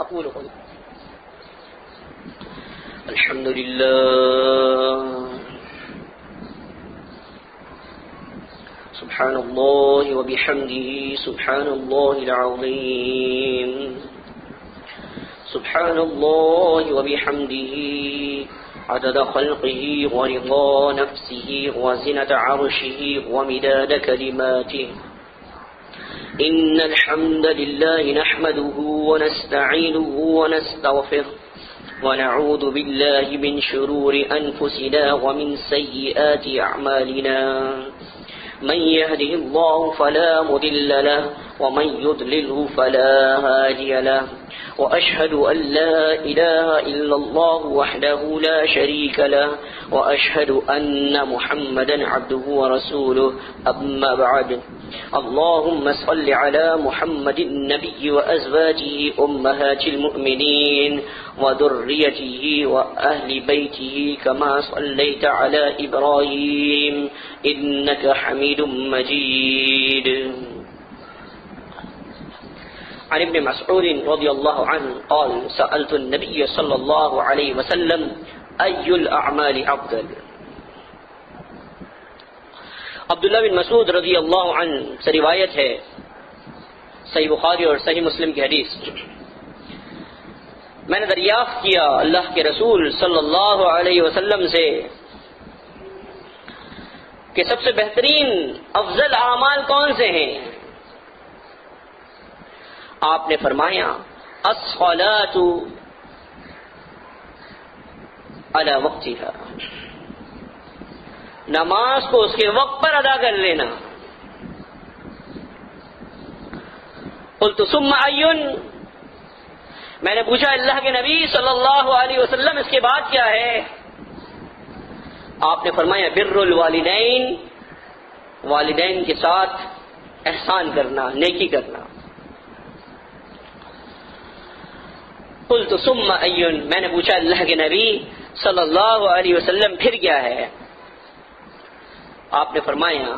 أقول قولي الحمد لله سبحان الله وبحمده سبحان الله العظيم سبحان الله وبحمده عدد خلقه ورضا نفسه وزنة عرشه ومداد كلماته إن الحمد لله نحمده ونستعينه ونستغفره ونعوذ بالله من شرور أنفسنا ومن سيئات أعمالنا من يهده الله فلا مضل له ومن يضلله فلا هادي له وأشهد أن لا إله إلا الله وحده لا شريك له وأشهد أن محمدا عبده ورسوله أما بعد اللهم صل على محمد النبي وأزواجه أمهات المؤمنين وذريته وأهل بيته كما صليت على إبراهيم إنك حميد مجيد. عن ابن مسعود رضي الله عنه قال سألت النبي صلى الله عليه وسلم أي الأعمال أفضل. عبداللہ بن مسعود رضی اللہ عنہ سے روایت ہے، صحیح بخاری اور صحیح مسلم کی حدیث، میں نے دریافت کیا اللہ کے رسول صلی اللہ علیہ وسلم سے کہ سب سے بہترین افضل اعمال کون سے ہیں؟ آپ نے فرمایا الصلاۃ علی وقتها، نماز کو اس کے وقت پر ادا کر لینا. قلت ثم ایون، میں نے پوچھا اللہ کے نبی صلی اللہ علیہ وسلم اس کے بعد کیا ہے؟ آپ نے فرمایا بر الوالدین، والدین کے ساتھ احسان کرنا، نیکی کرنا. قلت ثم ایون، میں نے پوچھا اللہ کے نبی صلی اللہ علیہ وسلم پھر کیا ہے؟ آپ نے فرمایا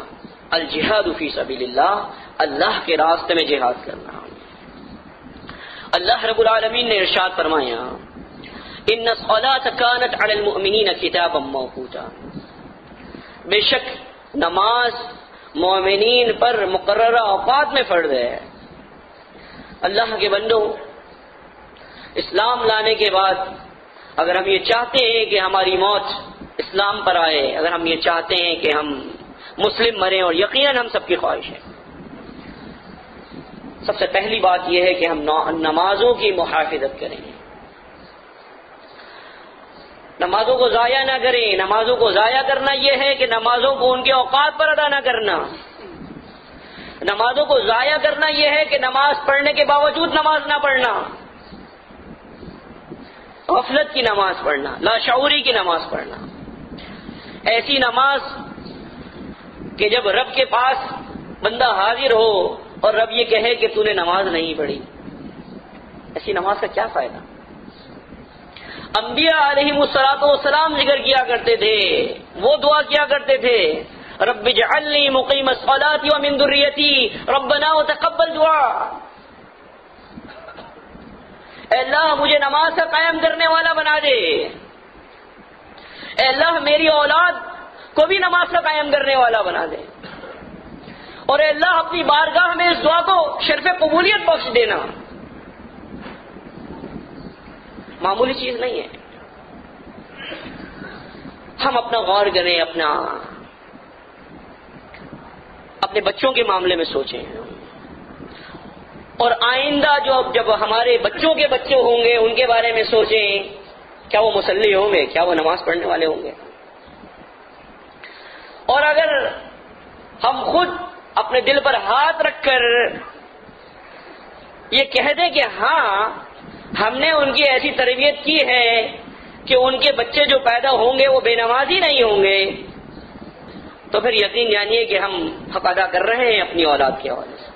الجہاد فی سبیل اللہ، اللہ کے راستے میں جہاد کرنا. اللہ رب العالمین نے ارشاد فرمایا ان الصلاۃ کانت علی المؤمنین کتابا موقوتا، بے شک نماز مومنین پر مقررہ اوقات میں فرض ہے. اللہ کے بندوں، اسلام لانے کے بعد اگر ہم یہ چاہتے ہیں کہ ہماری موت اسلام پر آئے، اگر ہم یہ چاہتے ہیں کہ ہم مسلم مریں، اور یقیناً ہم سب کی خواہش ہے، سب سے پہلی بات یہ ہے کہ ہم نمازوں کی محافظت کریں، نمازوں کو ضائع نہ کریں. نمازوں کو ضائع کرنا یہ ہے کہ نمازوں کو ان کے اوقات پر ادا نہ کرنا. نمازوں کو ضائع کرنا یہ ہے کہ نماز پڑھنے کے باوجود نماز نہ پڑھنا، غفلت کی نماز پڑھنا، لاشعوری کی نماز پڑھنا، ایسی نماز کہ جب رب کے پاس بندہ حاضر ہو اور رب یہ کہے کہ تو نے نماز نہیں پڑھی. ایسی نماز کا کیا فائدہ؟ انبیاء علیہم الصلوۃ والسلام ذکر کیا کرتے تھے، وہ دعا کیا کرتے تھے رب اجعلنی مقیم الصلاۃ ومن ذریتی ربنا وتقبل دعاء. اے اللہ مجھے نماز کا قائم کرنے والا بنا دے، اے اللہ میری اولاد کو بھی نماز کا قائم کرنے والا بنا دے، اور اے اللہ اپنی بارگاہ میں اس دعا کو شرف قبولیت بخش دینا. معمولی چیز نہیں ہے. ہم اپنا غور کریں، اپنے بچوں کے معاملے میں سوچیں، اور آئندہ جب ہمارے بچوں کے بچے ہوں گے ان کے بارے میں سوچیں، کیا وہ مصلی ہوں گے؟ کیا وہ نماز پڑھنے والے ہوں گے؟ اور اگر ہم خود اپنے دل پر ہاتھ رکھ کر یہ کہہ دیں کہ ہاں ہم نے ان کی ایسی تربیت کی ہے کہ ان کے بچے جو پیدا ہوں گے وہ بے نمازی نہیں ہوں گے، تو پھر یقین جانیے کہ ہم حق ادا کر رہے ہیں اپنی اولاد کے حوالے سے.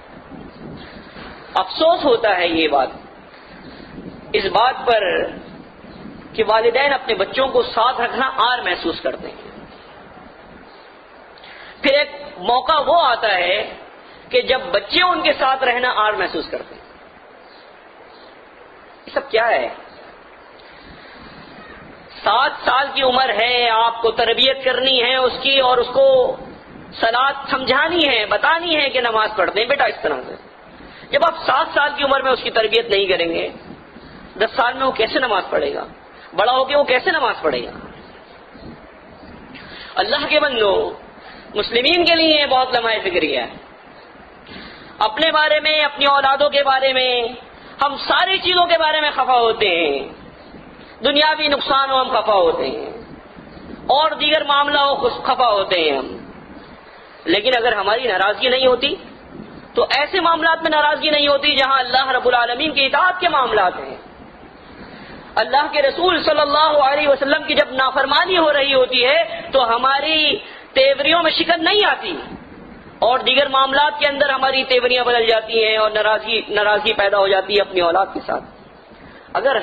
افسوس ہوتا ہے یہ بات، اس بات پر کہ والدین اپنے بچوں کو ساتھ رکھنا عار محسوس کرتے ہیں. پھر ایک موقع وہ آتا ہے کہ جب بچے ان کے ساتھ رہنا عار محسوس کرتے ہیں. یہ سب کیا ہے؟ 7 سال کی عمر ہے، آپ کو تربیت کرنی ہے اس کی، اور اس کو صلاۃ سمجھانی ہے، بتانی ہے کہ نماز پڑھتے ہیں بیٹا اس طرح سے۔ جب آپ 7 سال کی عمر میں اس کی تربیت نہیں کریں گے، 10 سال میں وہ کیسے نماز پڑھے گا؟ بڑا ہو کے وہ کیسے نماز پڑھے گا؟ اللہ کے بندو، مسلمین کے لیے یہ بہت لمحہ فکریہ ہے۔ اپنے بارے میں، اپنی اولادوں کے بارے میں، ہم ساری چیزوں کے بارے میں خفا ہوتے ہیں، دنیاوی نقصان ہو ہم خفا ہوتے ہیں، اور دیگر معاملہ ہو خفا ہوتے ہیں ہم، لیکن اگر ہماری ناراضگی نہیں ہوتی تو ایسے معاملات میں ناراضگی نہیں ہوتی جہاں اللہ رب العالمین کی اطاعت کے معاملات ہیں، اللہ کے رسول صلی اللہ علیہ وسلم کی جب نافرمانی ہو رہی ہوتی ہے تو ہماری تیوریوں میں شکن نہیں آتی، اور دیگر معاملات کے اندر ہماری تیوریاں بدل جاتی ہیں اور ناراضگی پیدا ہو جاتی ہے اپنی اولاد کے ساتھ۔ اگر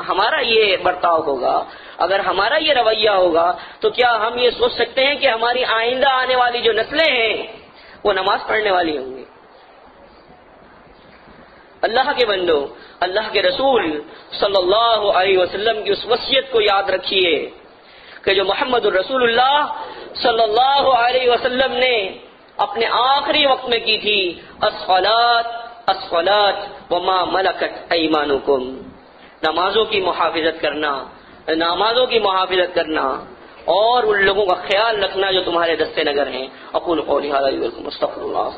ہمارا یہ برتاؤ ہوگا، اگر ہمارا یہ رویہ ہوگا، تو کیا ہم یہ سوچ سکتے ہیں کہ ہماری آئندہ آنے والی جو نسلیں ہیں وہ نماز پڑھنے والی ہوں گی؟ اللہ کے بندو، اللہ کے رسول صلی اللہ علیہ وسلم کی اس وصیت کو یاد رکھیے کہ جو محمد الرسول اللہ صلی اللہ علیہ وسلم نے اپنے آخری وقت میں کی تھی، الصلاۃ الصلاۃ وما ملکت ایمانکم، نمازوں کی محافظت کرنا اور ان لوگوں کا خیال رکھنا جو تمہارے دستے نگر ہیں۔ اقول قولی ھذا واستغفر اللہ